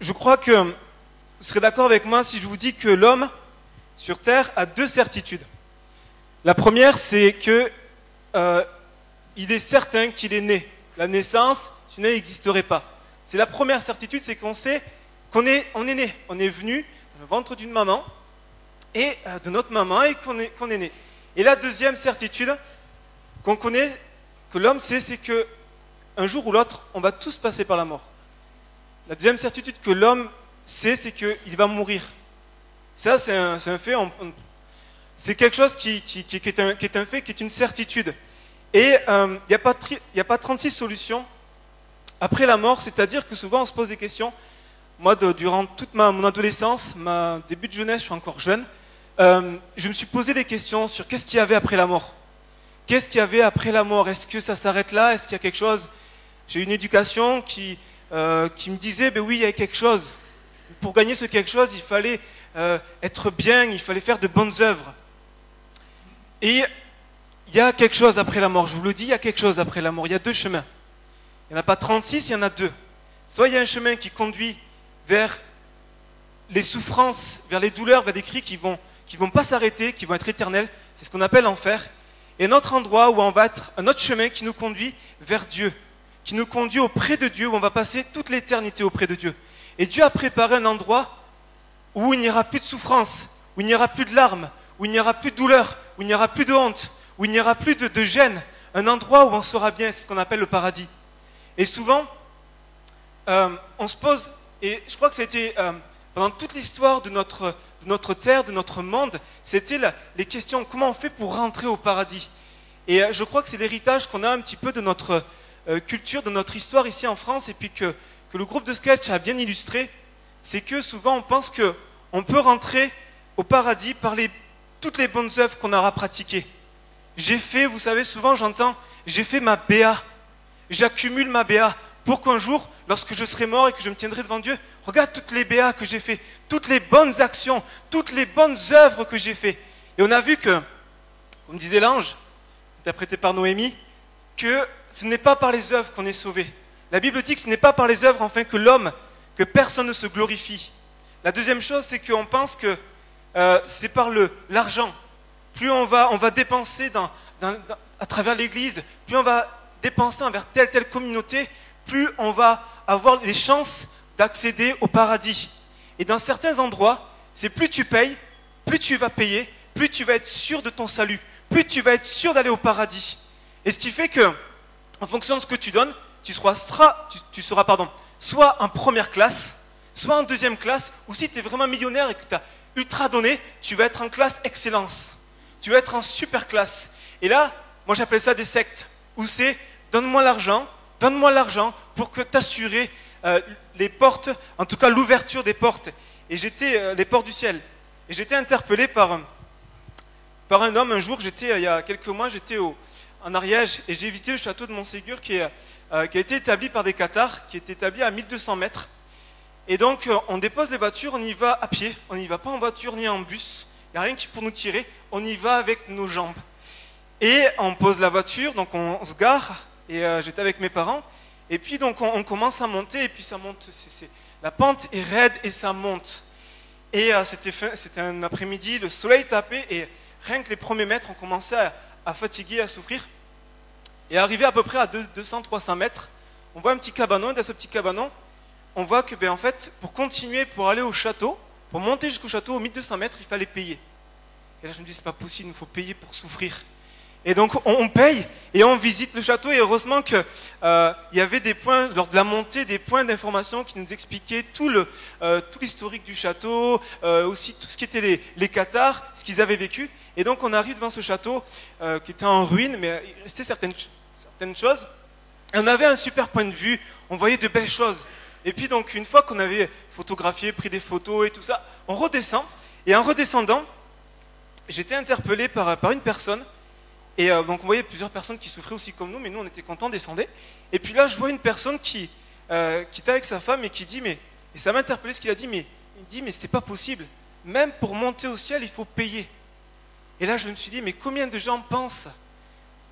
je crois que vous serez d'accord avec moi si je vous dis que l'homme sur Terre a deux certitudes. La première, c'est que il est certain qu'il est né. La naissance, sinon il n'existerait pas. C'est la première certitude, c'est qu'on sait qu'on est né. On est venu dans le ventre d'une maman et de notre maman et qu'on est né. Et la deuxième certitude qu'on connaît, que l'homme sait, c'est que un jour ou l'autre, on va tous passer par la mort. La deuxième certitude que l'homme sait, c'est qu'il va mourir. Ça, c'est un fait. C'est quelque chose qui est un fait, qui est une certitude. Et il n'y a pas 36 solutions après la mort, c'est-à-dire que souvent on se pose des questions. Moi, durant toute mon adolescence, ma début de jeunesse, je suis encore jeune, je me suis posé des questions sur qu'est-ce qu'il y avait après la mort. Qu'est-ce qu'il y avait après la mort? Est-ce que ça s'arrête là? Est-ce qu'il y a quelque chose? J'ai eu une éducation qui me disait, ben oui, il y a quelque chose. Pour gagner ce quelque chose, il fallait être bien, il fallait faire de bonnes œuvres. Et il y a quelque chose après la mort, je vous le dis, il y a quelque chose après la mort. Il y a deux chemins. Il n'y en a pas 36, il y en a deux. Soit il y a un chemin qui conduit vers les souffrances, vers les douleurs, vers des cris qui vont pas s'arrêter, qui vont être éternels. C'est ce qu'on appelle l'enfer. Et un autre endroit où on va être, un autre chemin qui nous conduit vers Dieu, qui nous conduit auprès de Dieu, où on va passer toute l'éternité auprès de Dieu. Et Dieu a préparé un endroit où il n'y aura plus de souffrance, où il n'y aura plus de larmes, où il n'y aura plus de douleur, où il n'y aura plus de honte, où il n'y aura plus de gêne, un endroit où on sera bien, c'est ce qu'on appelle le paradis. Et souvent, on se pose, et je crois que c'était pendant toute l'histoire de notre terre, de notre monde, c'était les questions, comment on fait pour rentrer au paradis? Et je crois que c'est l'héritage qu'on a un petit peu de notre culture, de notre histoire ici en France, et puis que le groupe de sketch a bien illustré, c'est que souvent on pense qu'on peut rentrer au paradis par toutes les bonnes œuvres qu'on aura pratiquées. J'ai fait, vous savez, souvent j'entends, j'ai fait ma BA, j'accumule ma BA, pour qu'un jour, lorsque je serai mort et que je me tiendrai devant Dieu, regarde toutes les BA que j'ai fait, toutes les bonnes actions, toutes les bonnes œuvres que j'ai fait. Et on a vu que, comme disait l'ange, interprété par Noémie, que ce n'est pas par les œuvres qu'on est sauvé. La Bible dit que ce n'est pas par les œuvres, enfin, que personne ne se glorifie. La deuxième chose, c'est qu'on pense que c'est par l'argent. Plus on va dépenser à travers l'Église, plus on va dépenser envers telle communauté, plus on va avoir les chances d'accéder au paradis. Et dans certains endroits, c'est plus tu payes, plus tu vas payer, plus tu vas être sûr de ton salut, plus tu vas être sûr d'aller au paradis. Et ce qui fait que, en fonction de ce que tu donnes, tu seras soit en première classe, soit en deuxième classe, ou si tu es vraiment millionnaire et que tu as ultra donné, tu vas être en classe excellence. Tu vas être en super classe. Et là, moi j'appelle ça des sectes, où c'est donne-moi l'argent pour que t'assurer les portes, en tout cas l'ouverture des portes. Et les portes du ciel. Et j'étais interpellé par un homme un jour, il y a quelques mois, j'étais en Ariège et j'ai visité le château de Montségur qui a été établi par des Cathares, qui est établi à 1200 mètres. Et donc on dépose les voitures, on y va à pied, on n'y va pas en voiture ni en bus, il n'y a rien qui pour nous tirer, on y va avec nos jambes. Et on pose la voiture, donc on se gare, et j'étais avec mes parents, et puis donc on commence à monter, et puis ça monte, la pente est raide et ça monte. Et c'était un après-midi, le soleil tapait, et rien que les premiers mètres, on commençait à fatiguer, à souffrir. Et arrivé à peu près à 200-300 mètres, on voit un petit cabanon, et dans ce petit cabanon, on voit que, en fait, pour continuer, pour aller au château, pour monter jusqu'au château, aux 1200 mètres, il fallait payer. Et là, je me dis, c'est pas possible, il faut payer pour souffrir. Et donc, on paye et on visite le château. Et heureusement qu'il y avait des points, lors de la montée, des points d'information qui nous expliquaient tout l'historique du château, aussi tout ce qui était les Cathares, ce qu'ils avaient vécu. Et donc, on arrive devant ce château qui était en ruine, mais il restait certaines choses. Et on avait un super point de vue, on voyait de belles choses. Et puis, donc, une fois qu'on avait photographié, pris des photos et tout ça, on redescend. Et en redescendant, j'étais interpellé par une personne. Et donc on voyait plusieurs personnes qui souffraient aussi comme nous, mais nous on était contents, descendaient. Et puis là je vois une personne qui était avec sa femme et qui dit, et ça m'a interpellé ce qu'il a dit, mais c'est pas possible, même pour monter au ciel il faut payer. Et là je me suis dit, mais combien de gens pensent,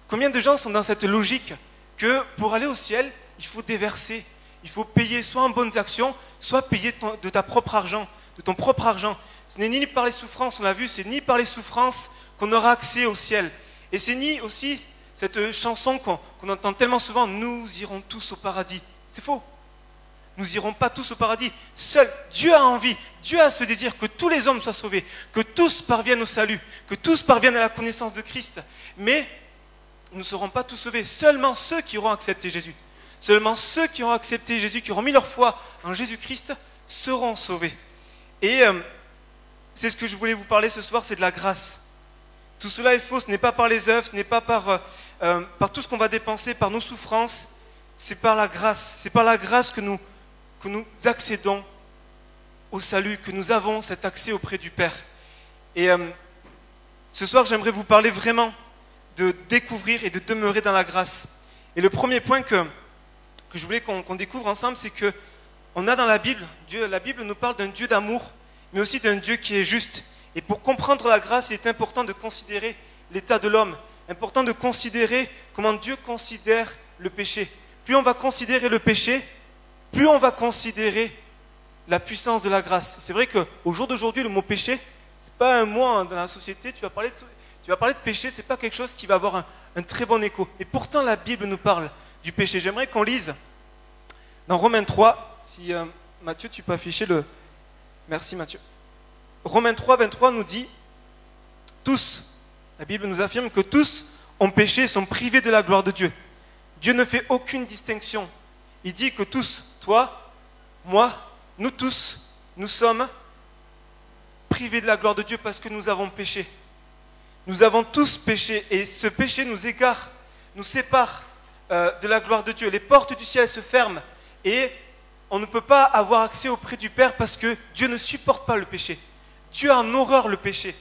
combien de gens sont dans cette logique que pour aller au ciel il faut déverser, il faut payer soit en bonnes actions, soit payé de ta propre argent, de ton propre argent. Ce n'est ni par les souffrances, on l'a vu, c'est ni par les souffrances qu'on aura accès au ciel. Et c'est ni aussi cette chanson qu'on entend tellement souvent, nous irons tous au paradis. C'est faux. Nous n'irons pas tous au paradis. Seul Dieu a envie, Dieu a ce désir que tous les hommes soient sauvés, que tous parviennent au salut, que tous parviennent à la connaissance de Christ. Mais nous ne serons pas tous sauvés. Seulement ceux qui auront accepté Jésus. Seulement ceux qui auront accepté Jésus, qui auront mis leur foi en Jésus-Christ, seront sauvés. Et c'est ce que je voulais vous parler ce soir, c'est de la grâce. Tout cela est faux, ce n'est pas par les œuvres, ce n'est pas par tout ce qu'on va dépenser, par nos souffrances, c'est par la grâce. C'est par la grâce que nous accédons au salut, que nous avons cet accès auprès du Père. Et ce soir, j'aimerais vous parler vraiment de découvrir et de demeurer dans la grâce. Et le premier point que je voulais qu'on découvre ensemble, c'est que on a dans la Bible, la Bible nous parle d'un Dieu d'amour, mais aussi d'un Dieu qui est juste. Et pour comprendre la grâce, il est important de considérer l'état de l'homme, important de considérer comment Dieu considère le péché. Plus on va considérer le péché, plus on va considérer la puissance de la grâce. C'est vrai qu'au jour d'aujourd'hui, le mot péché, ce n'est pas un mot dans la société, tu vas parler de péché, ce n'est pas quelque chose qui va avoir un très bon écho. Et pourtant, la Bible nous parle du péché. J'aimerais qu'on lise dans Romains 3, si Mathieu, tu peux afficher le... Merci Mathieu. Romains 3, 23 nous dit, tous, la Bible nous affirme que tous ont péché et sont privés de la gloire de Dieu. Dieu ne fait aucune distinction. Il dit que tous, toi, moi, nous tous, nous sommes privés de la gloire de Dieu parce que nous avons péché. Nous avons tous péché et ce péché nous égare, nous sépare de la gloire de Dieu. Les portes du ciel se ferment et on ne peut pas avoir accès auprès du Père parce que Dieu ne supporte pas le péché. Dieu a en horreur le péché.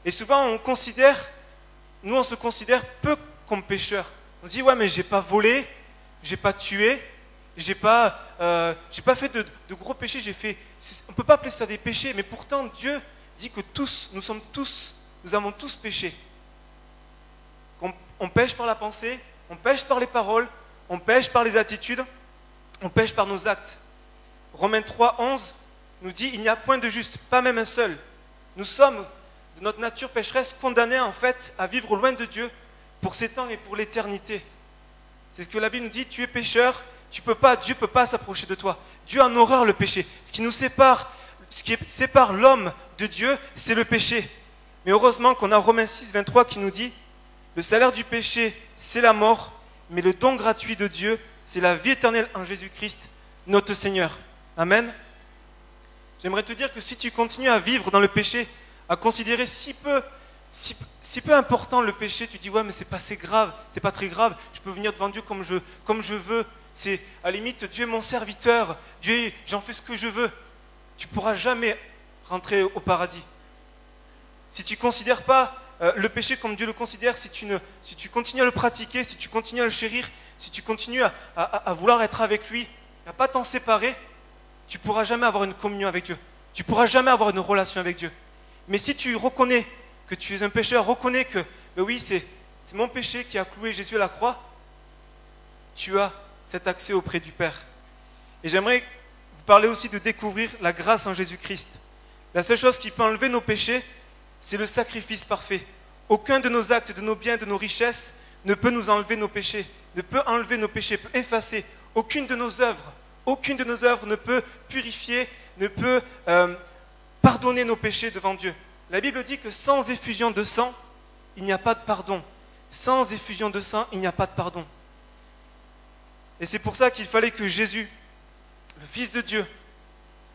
Et souvent on se considère peu comme pécheurs. On se dit ouais mais j'ai pas volé, j'ai pas tué, j'ai pas fait de gros péchés, on ne peut pas appeler ça des péchés, mais pourtant Dieu dit que nous avons tous péché. On pêche par la pensée, on pêche par les paroles, on pêche par les attitudes, on pêche par nos actes. Romains 3, 11 nous dit il n'y a point de juste, pas même un seul. Nous sommes, de notre nature pécheresse, condamnés en fait à vivre loin de Dieu pour ces temps et pour l'éternité. C'est ce que la Bible nous dit, tu es pécheur, Dieu ne peut pas s'approcher de toi. Dieu a en horreur le péché. Ce qui sépare l'homme de Dieu, c'est le péché. Mais heureusement qu'on a Romains 6, 23 qui nous dit le salaire du péché, c'est la mort, mais le don gratuit de Dieu, c'est la vie éternelle en Jésus-Christ, notre Seigneur. Amen. J'aimerais te dire que si tu continues à vivre dans le péché, à considérer si peu important le péché, tu dis ouais mais c'est pas très grave, je peux venir devant Dieu comme je veux, c'est à la limite Dieu est mon serviteur, Dieu j'en fais ce que je veux. Tu ne pourras jamais rentrer au paradis. Si tu ne considères pas le péché comme Dieu le considère, si tu continues à le pratiquer, si tu continues à le chérir, si tu continues à vouloir être avec lui, à ne pas t'en séparer, tu ne pourras jamais avoir une communion avec Dieu. Tu ne pourras jamais avoir une relation avec Dieu. Mais si tu reconnais que tu es un pécheur, reconnais que oui, c'est mon péché qui a cloué Jésus à la croix, tu as cet accès auprès du Père. Et j'aimerais vous parler aussi de découvrir la grâce en Jésus-Christ. La seule chose qui peut enlever nos péchés, c'est le sacrifice parfait. Aucun de nos actes, de nos biens, de nos richesses ne peut nous enlever nos péchés, ne peut enlever nos péchés, peut effacer. Aucune de nos œuvres ne peut purifier, ne peut pardonner nos péchés devant Dieu. La Bible dit que sans effusion de sang, il n'y a pas de pardon. Sans effusion de sang, il n'y a pas de pardon. Et c'est pour ça qu'il fallait que Jésus, le Fils de Dieu,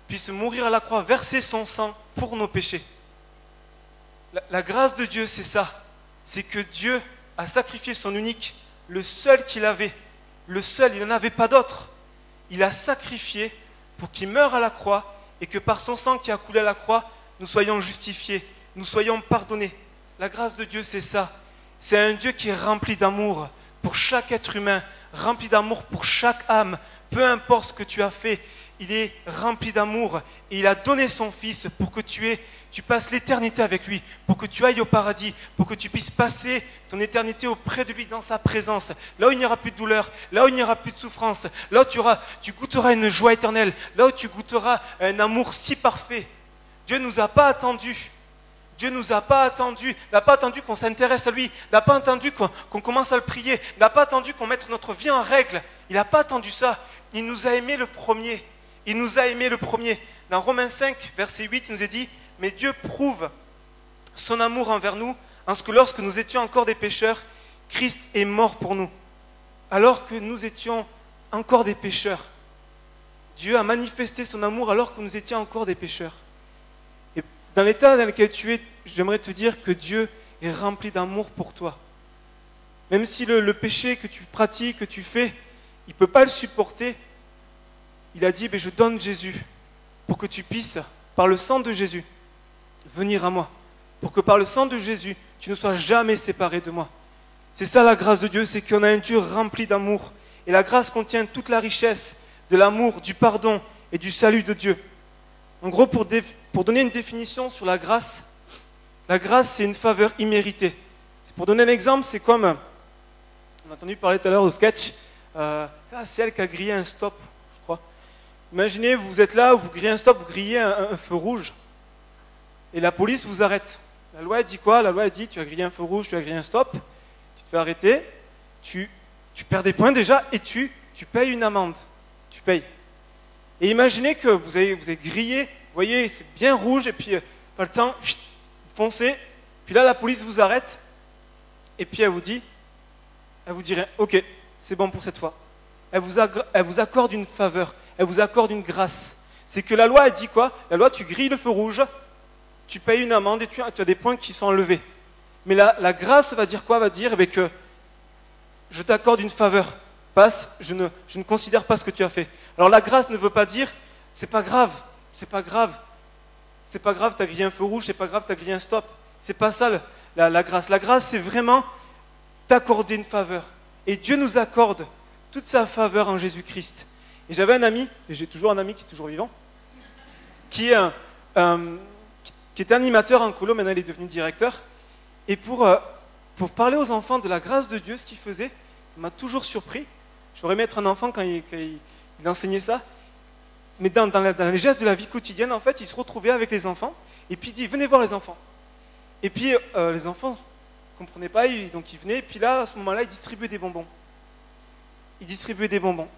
puisse mourir à la croix, verser son sang pour nos péchés. La grâce de Dieu, c'est ça. C'est que Dieu a sacrifié son unique, le seul qu'il avait. Le seul, il n'en avait pas d'autre. Il a sacrifié pour qu'il meure à la croix et que par son sang qui a coulé à la croix, nous soyons justifiés, nous soyons pardonnés. La grâce de Dieu, c'est ça. C'est un Dieu qui est rempli d'amour pour chaque être humain, rempli d'amour pour chaque âme. Peu importe ce que tu as fait, il est rempli d'amour et il a donné son Fils pour que tu passes l'éternité avec lui, pour que tu ailles au paradis, pour que tu puisses passer ton éternité auprès de lui dans sa présence, là où il n'y aura plus de douleur, là où il n'y aura plus de souffrance, là où tu goûteras une joie éternelle, là où tu goûteras un amour si parfait. Dieu ne nous a pas attendus. Dieu ne nous a pas attendus, n'a pas attendu qu'on s'intéresse à lui, n'a pas attendu qu'on commence à le prier, n'a pas attendu qu'on mette notre vie en règle. Il n'a pas attendu ça. Il nous a aimés le premier. Il nous a aimés le premier. Dans Romains 5, verset 8, il nous est dit « Mais Dieu prouve son amour envers nous, en ce que lorsque nous étions encore des pécheurs, Christ est mort pour nous. » Alors que nous étions encore des pécheurs, Dieu a manifesté son amour alors que nous étions encore des pécheurs. Et dans l'état dans lequel tu es, j'aimerais te dire que Dieu est rempli d'amour pour toi. Même si le péché que tu pratiques, que tu fais, il ne peut pas le supporter, il a dit, je donne Jésus pour que tu puisses, par le sang de Jésus, venir à moi. Pour que par le sang de Jésus, tu ne sois jamais séparé de moi. C'est ça la grâce de Dieu, c'est qu'on a un Dieu rempli d'amour. Et la grâce contient toute la richesse de l'amour, du pardon et du salut de Dieu. En gros, pour donner une définition sur la grâce c'est une faveur imméritée. C'est pour donner un exemple, c'est comme, on a entendu parler tout à l'heure au sketch, c'est elle qui a grillé un stop, je crois. Imaginez, vous êtes là, vous grillez un stop, vous grillez un feu rouge, et la police vous arrête. La loi elle dit quoi? La loi elle dit, tu as grillé un feu rouge, tu as grillé un stop, tu te fais arrêter, tu perds des points déjà, et tu payes une amende. Tu payes. Et imaginez que vous avez grillé, vous voyez, c'est bien rouge, et puis pas le temps, foncez, puis là la police vous arrête, et puis elle vous dirait, ok, c'est bon pour cette fois. Elle vous accorde une faveur, elle vous accorde une grâce. C'est que la loi, elle dit quoi? La loi, tu grilles le feu rouge, tu payes une amende et tu as des points qui sont enlevés. Mais la grâce va dire quoi? Va dire que je t'accorde une faveur. Passe, je ne considère pas ce que tu as fait. Alors la grâce ne veut pas dire, c'est pas grave, tu as grillé un feu rouge, c'est pas grave, tu as grillé un stop. C'est pas ça la grâce. La grâce, c'est vraiment t'accorder une faveur. Et Dieu nous accorde toute sa faveur en Jésus-Christ. Et j'avais un ami, et j'ai toujours un ami qui est toujours vivant, qui était animateur en colo, maintenant il est devenu directeur. Et pour parler aux enfants de la grâce de Dieu, ce qu'il faisait, ça m'a toujours surpris. J'aurais aimé être un enfant quand il enseignait ça. Mais dans les gestes de la vie quotidienne, en fait, il se retrouvait avec les enfants, et puis il dit, venez voir les enfants. Et puis les enfants ne comprenaient pas, donc ils venaient, et puis là, à ce moment-là, il distribuait des bonbons.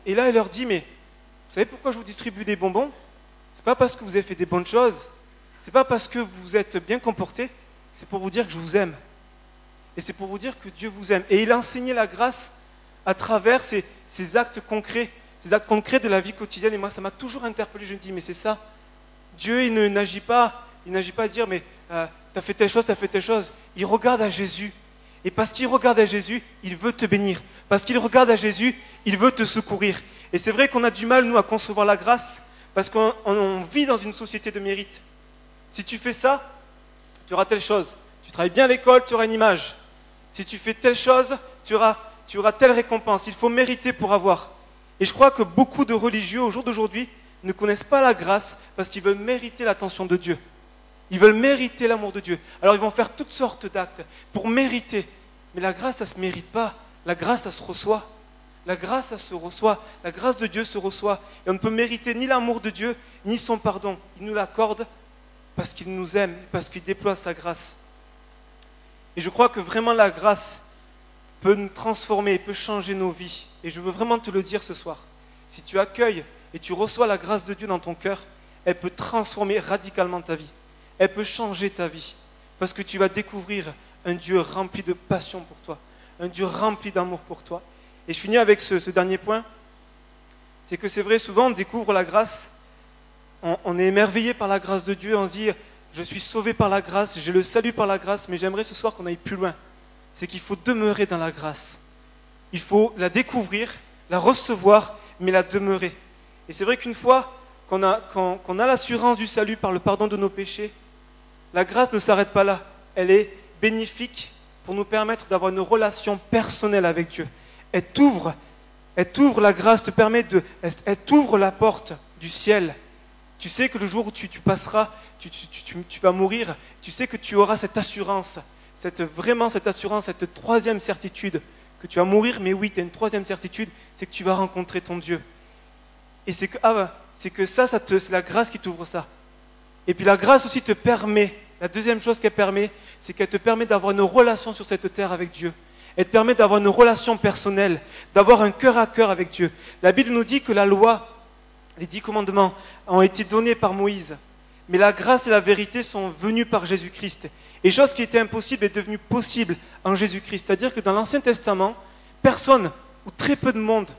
Et là, il leur dit, mais vous savez pourquoi je vous distribue des bonbons? C'est pas parce que vous avez fait des bonnes choses, c'est pas parce que vous êtes bien comportés, c'est pour vous dire que je vous aime. Et c'est pour vous dire que Dieu vous aime. Et il enseignait la grâce à travers ces actes concrets de la vie quotidienne. Et moi, ça m'a toujours interpellé. Je me dis, mais c'est ça. Dieu, il n'agit pas à dire, mais t'as fait telle chose. Il regarde à Jésus. Et parce qu'il regarde à Jésus, il veut te bénir. Parce qu'il regarde à Jésus, il veut te secourir. Et c'est vrai qu'on a du mal, nous, à concevoir la grâce, parce qu'on vit dans une société de mérite. Si tu fais ça, tu auras telle chose. Tu travailles bien à l'école, tu auras une image. Si tu fais telle chose, tu auras telle récompense. Il faut mériter pour avoir. Et je crois que beaucoup de religieux, au jour d'aujourd'hui, ne connaissent pas la grâce parce qu'ils veulent mériter l'attention de Dieu. Ils veulent mériter l'amour de Dieu. Alors ils vont faire toutes sortes d'actes pour mériter. Mais la grâce, ça ne se mérite pas. La grâce, ça se reçoit. La grâce, ça se reçoit. La grâce de Dieu se reçoit. Et on ne peut mériter ni l'amour de Dieu, ni son pardon. Il nous l'accorde parce qu'il nous aime, parce qu'il déploie sa grâce. Et je crois que vraiment la grâce peut nous transformer, peut changer nos vies. Et je veux vraiment te le dire ce soir. Si tu accueilles et tu reçois la grâce de Dieu dans ton cœur, elle peut transformer radicalement ta vie. Elle peut changer ta vie. Parce que tu vas découvrir un Dieu rempli de passion pour toi. Un Dieu rempli d'amour pour toi. Et je finis avec ce dernier point. C'est que c'est vrai, souvent on découvre la grâce. On est émerveillé par la grâce de Dieu. On se dit, je suis sauvé par la grâce, j'ai le salut par la grâce. Mais j'aimerais ce soir qu'on aille plus loin. C'est qu'il faut demeurer dans la grâce. Il faut la découvrir, la recevoir, mais la demeurer. Et c'est vrai qu'une fois qu'on a l'assurance du salut par le pardon de nos péchés, la grâce ne s'arrête pas là. Elle est bénéfique pour nous permettre d'avoir une relation personnelle avec Dieu. Elle t'ouvre la grâce, elle t'ouvre la porte du ciel. Tu sais que le jour où tu passeras, tu vas mourir, tu sais que tu auras cette assurance, vraiment cette assurance, cette troisième certitude, que tu vas mourir, mais oui, tu as une troisième certitude, c'est que tu vas rencontrer ton Dieu. Et c'est que ça c'est la grâce qui t'ouvre ça. Et puis la grâce aussi te permet, la deuxième chose qu'elle permet, c'est qu'elle te permet d'avoir une relation sur cette terre avec Dieu. Elle te permet d'avoir une relation personnelle, d'avoir un cœur à cœur avec Dieu. La Bible nous dit que la loi, les 10 commandements ont été donnés par Moïse. Mais la grâce et la vérité sont venues par Jésus-Christ. Et chose qui était impossible est devenue possible en Jésus-Christ. C'est-à-dire que dans l'Ancien Testament, personne, ou très peu de monde,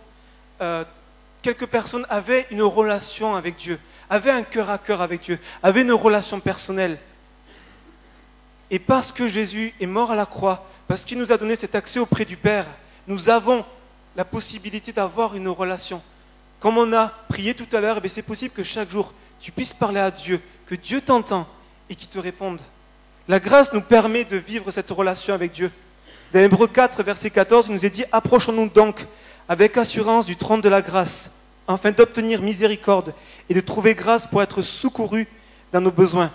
quelques personnes avaient une relation avec Dieu, avaient un cœur à cœur avec Dieu, avaient une relation personnelle. Et parce que Jésus est mort à la croix, parce qu'il nous a donné cet accès auprès du Père, nous avons la possibilité d'avoir une relation. Comme on a prié tout à l'heure, c'est possible que chaque jour, tu puisses parler à Dieu, que Dieu t'entend et qu'il te réponde. La grâce nous permet de vivre cette relation avec Dieu. Dans Hébreux 4, verset 14, il nous est dit « Approchons-nous donc avec assurance du trône de la grâce, afin d'obtenir miséricorde et de trouver grâce pour être secourus dans nos besoins. »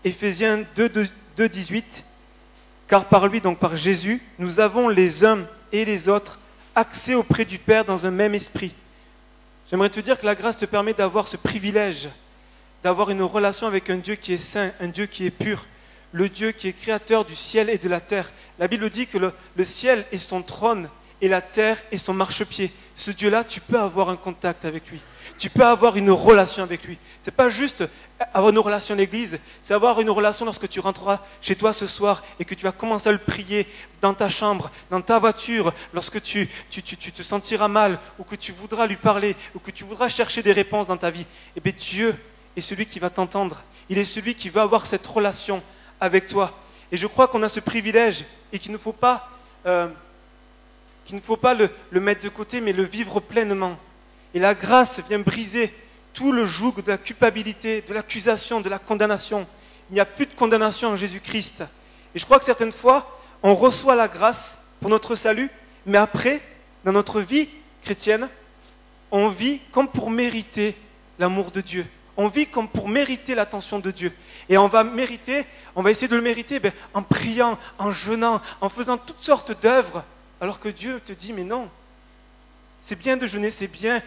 Éphésiens 2, 18, « Car par lui, donc par Jésus, nous avons les uns et les autres accès auprès du Père dans un même esprit. » J'aimerais te dire que la grâce te permet d'avoir ce privilège, d'avoir une relation avec un Dieu qui est saint, un Dieu qui est pur, le Dieu qui est créateur du ciel et de la terre. La Bible dit que le ciel est son trône et la terre est son marchepied. Ce Dieu-là, tu peux avoir un contact avec lui. Tu peux avoir une relation avec lui. Ce n'est pas juste avoir une relation à l'église, c'est avoir une relation lorsque tu rentreras chez toi ce soir et que tu vas commencer à le prier dans ta chambre, dans ta voiture, lorsque tu te sentiras mal ou que tu voudras lui parler ou que tu voudras chercher des réponses dans ta vie. Eh bien Dieu est celui qui va t'entendre. Il est celui qui va avoir cette relation avec toi. Et je crois qu'on a ce privilège et qu'il ne faut pas, le mettre de côté, mais le vivre pleinement. Et la grâce vient briser tout le joug de la culpabilité, de l'accusation, de la condamnation. Il n'y a plus de condamnation en Jésus-Christ. Et je crois que certaines fois, on reçoit la grâce pour notre salut, mais après, dans notre vie chrétienne, on vit comme pour mériter l'amour de Dieu. On vit comme pour mériter l'attention de Dieu. Et on va essayer de le mériter en priant, en jeûnant, en faisant toutes sortes d'œuvres, alors que Dieu te dit, mais non, c'est bien de jeûner, c'est bien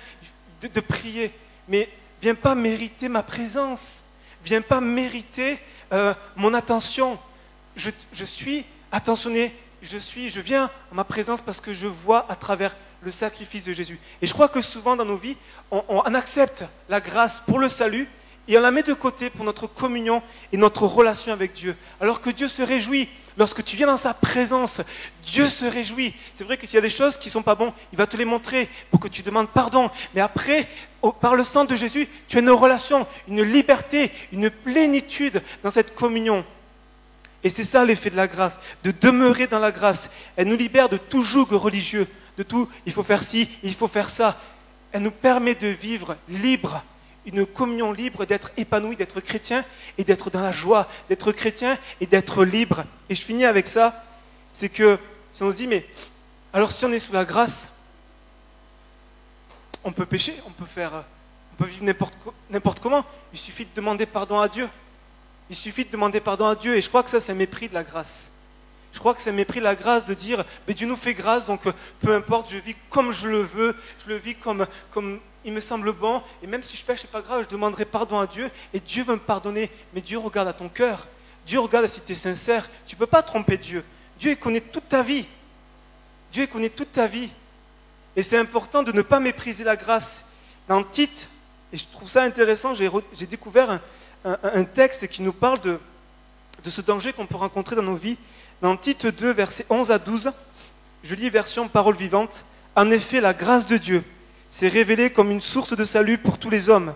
de prier, mais viens pas mériter ma présence, viens pas mériter mon attention. Je suis attentionné, je viens à ma présence parce que je vois à travers le sacrifice de Jésus. Et je crois que souvent dans nos vies, on accepte la grâce pour le salut et on la met de côté pour notre communion et notre relation avec Dieu. Alors que Dieu se réjouit lorsque tu viens dans sa présence. Dieu se réjouit. C'est vrai que s'il y a des choses qui ne sont pas bonnes, il va te les montrer pour que tu demandes pardon. Mais après, par le sang de Jésus, tu as une relation, une liberté, une plénitude dans cette communion. Et c'est ça l'effet de la grâce, de demeurer dans la grâce. Elle nous libère de tout joug religieux, de tout, il faut faire ci, il faut faire ça. Elle nous permet de vivre libre, une communion libre, d'être épanoui, d'être chrétien et d'être dans la joie, d'être chrétien et d'être libre. Et je finis avec ça, c'est que si on se dit, mais alors si on est sous la grâce, on peut pécher, on peut vivre n'importe comment. Il suffit de demander pardon à Dieu. Il suffit de demander pardon à Dieu. Et je crois que ça, c'est un mépris de la grâce. Je crois que c'est un mépris de la grâce de dire, mais Dieu nous fait grâce, donc peu importe, je vis comme je le veux, je le vis comme il me semble bon, et même si je pêche, c'est pas grave, je demanderai pardon à Dieu, et Dieu va me pardonner. Mais Dieu regarde à ton cœur. Dieu regarde si tu es sincère. Tu ne peux pas tromper Dieu. Dieu connaît toute ta vie. Dieu connaît toute ta vie. Et c'est important de ne pas mépriser la grâce. Dans Tite, et je trouve ça intéressant, j'ai découvert un texte qui nous parle de ce danger qu'on peut rencontrer dans nos vies. Dans Tite 2, versets 11 à 12, je lis version parole vivante. En effet, la grâce de Dieu s'est révélée comme une source de salut pour tous les hommes.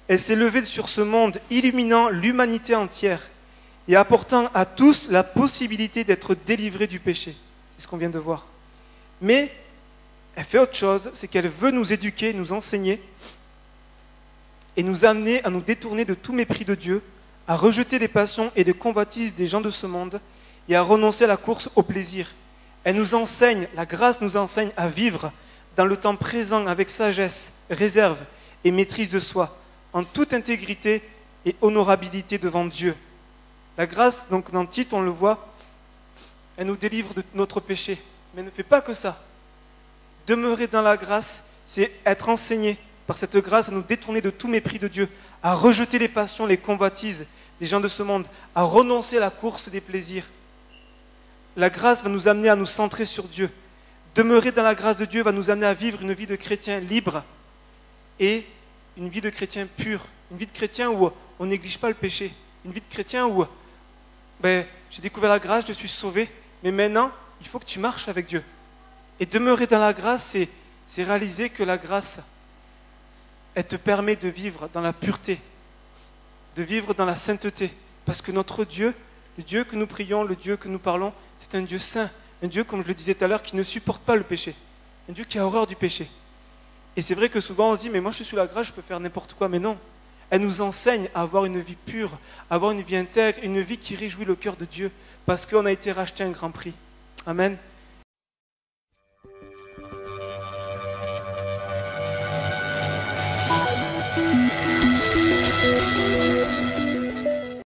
Elle s'est levée sur ce monde, illuminant l'humanité entière et apportant à tous la possibilité d'être délivrés du péché. C'est ce qu'on vient de voir. Mais elle fait autre chose, c'est qu'elle veut nous éduquer, nous enseigner et nous amener à nous détourner de tout mépris de Dieu, à rejeter les passions et les convoitises des gens de ce monde et à renoncer à la course au plaisir. Elle nous enseigne, la grâce nous enseigne à vivre dans le temps présent avec sagesse, réserve et maîtrise de soi, en toute intégrité et honorabilité devant Dieu. La grâce, donc dans Tite, on le voit, elle nous délivre de notre péché. Mais elle ne fait pas que ça. Demeurer dans la grâce, c'est être enseigné par cette grâce à nous détourner de tout mépris de Dieu, à rejeter les passions, les convoitises des gens de ce monde, à renoncer à la course des plaisirs. La grâce va nous amener à nous centrer sur Dieu. Demeurer dans la grâce de Dieu va nous amener à vivre une vie de chrétien libre et une vie de chrétien pur. Une vie de chrétien où on ne néglige pas le péché. Une vie de chrétien où j'ai découvert la grâce, je suis sauvé, mais maintenant, il faut que tu marches avec Dieu. Et demeurer dans la grâce, c'est réaliser que la grâce, elle te permet de vivre dans la pureté, de vivre dans la sainteté. Parce que notre Dieu, le Dieu que nous prions, le Dieu que nous parlons, c'est un Dieu saint. Un Dieu, comme je le disais tout à l'heure, qui ne supporte pas le péché. Un Dieu qui a horreur du péché. Et c'est vrai que souvent on se dit, mais moi je suis sous la grâce, je peux faire n'importe quoi. Mais non. Elle nous enseigne à avoir une vie pure, à avoir une vie intègre, une vie qui réjouit le cœur de Dieu. Parce qu'on a été racheté à un grand prix. Amen.